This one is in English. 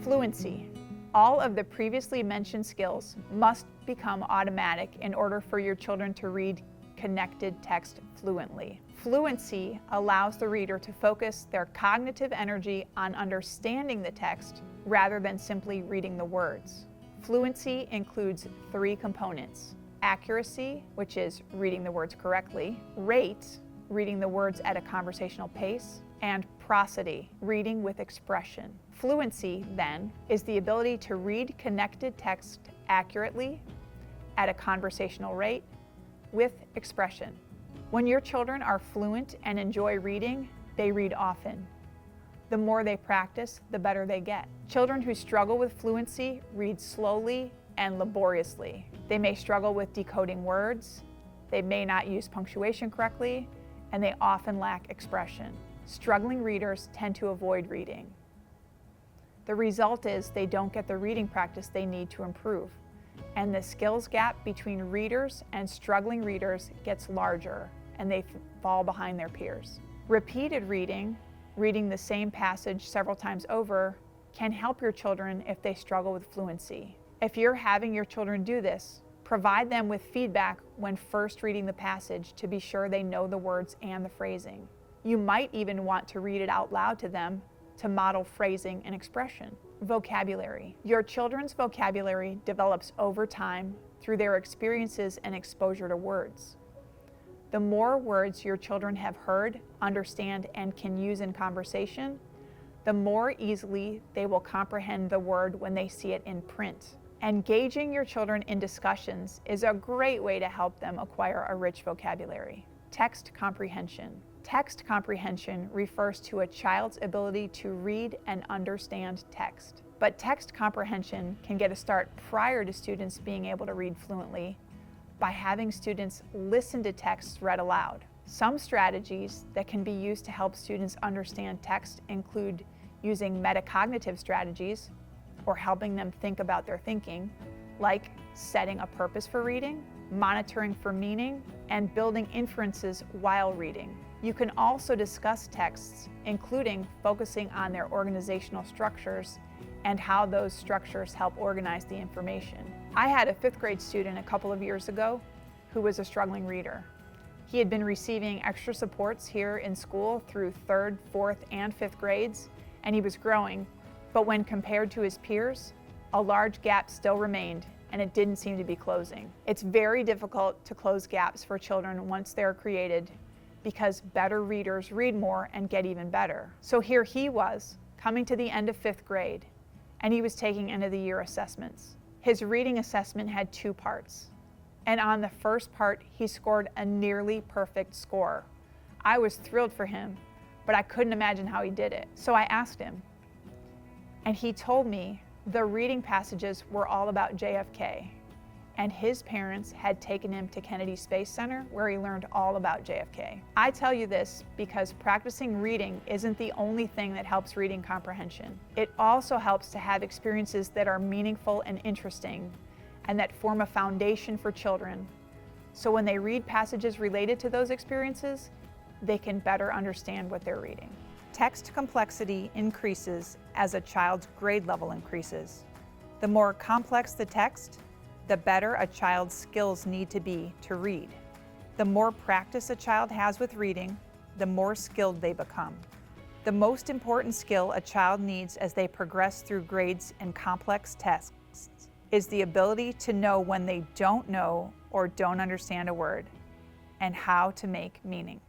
Fluency. All of the previously mentioned skills must become automatic in order for your children to read connected text fluently. Fluency allows the reader to focus their cognitive energy on understanding the text rather than simply reading the words. Fluency includes 3 components: accuracy, which is reading the words correctly; rate, reading the words at a conversational pace; and prosody, reading with expression. Fluency, then, is the ability to read connected text accurately, at a conversational rate, with expression. When your children are fluent and enjoy reading, they read often. The more they practice, the better they get. Children who struggle with fluency read slowly and laboriously. They may struggle with decoding words, they may not use punctuation correctly, and they often lack expression. Struggling readers tend to avoid reading. The result is they don't get the reading practice they need to improve, and the skills gap between readers and struggling readers gets larger, and they fall behind their peers. Repeated reading, reading the same passage several times over, can help your children if they struggle with fluency. If you're having your children do this, provide them with feedback when first reading the passage to be sure they know the words and the phrasing. You might even want to read it out loud to them to model phrasing and expression. Vocabulary. Your children's vocabulary develops over time through their experiences and exposure to words. The more words your children have heard, understand, and can use in conversation, the more easily they will comprehend the word when they see it in print. Engaging your children in discussions is a great way to help them acquire a rich vocabulary. Text comprehension. Text comprehension refers to a child's ability to read and understand text. But text comprehension can get a start prior to students being able to read fluently by having students listen to texts read aloud. Some strategies that can be used to help students understand text include using metacognitive strategies, or helping them think about their thinking, like setting a purpose for reading, monitoring for meaning, and building inferences while reading. You can also discuss texts, including focusing on their organizational structures and how those structures help organize the information. I had a 5th grade student a couple of years ago who was a struggling reader. He had been receiving extra supports here in school through 3rd, 4th, and 5th grades, and he was growing, but when compared to his peers, a large gap still remained, and it didn't seem to be closing. It's very difficult to close gaps for children once they're created, because better readers read more and get even better. So here he was, coming to the end of 5th grade, and he was taking end of the year assessments. His reading assessment had 2 parts, and on the first part, he scored a nearly perfect score. I was thrilled for him, but I couldn't imagine how he did it. So I asked him, and he told me the reading passages were all about JFK, and his parents had taken him to Kennedy Space Center where he learned all about JFK. I tell you this because practicing reading isn't the only thing that helps reading comprehension. It also helps to have experiences that are meaningful and interesting, and that form a foundation for children, so when they read passages related to those experiences, they can better understand what they're reading. Text complexity increases as a child's grade level increases. The more complex the text, the better a child's skills need to be to read. The more practice a child has with reading, the more skilled they become. The most important skill a child needs as they progress through grades and complex texts is the ability to know when they don't know or don't understand a word, and how to make meaning.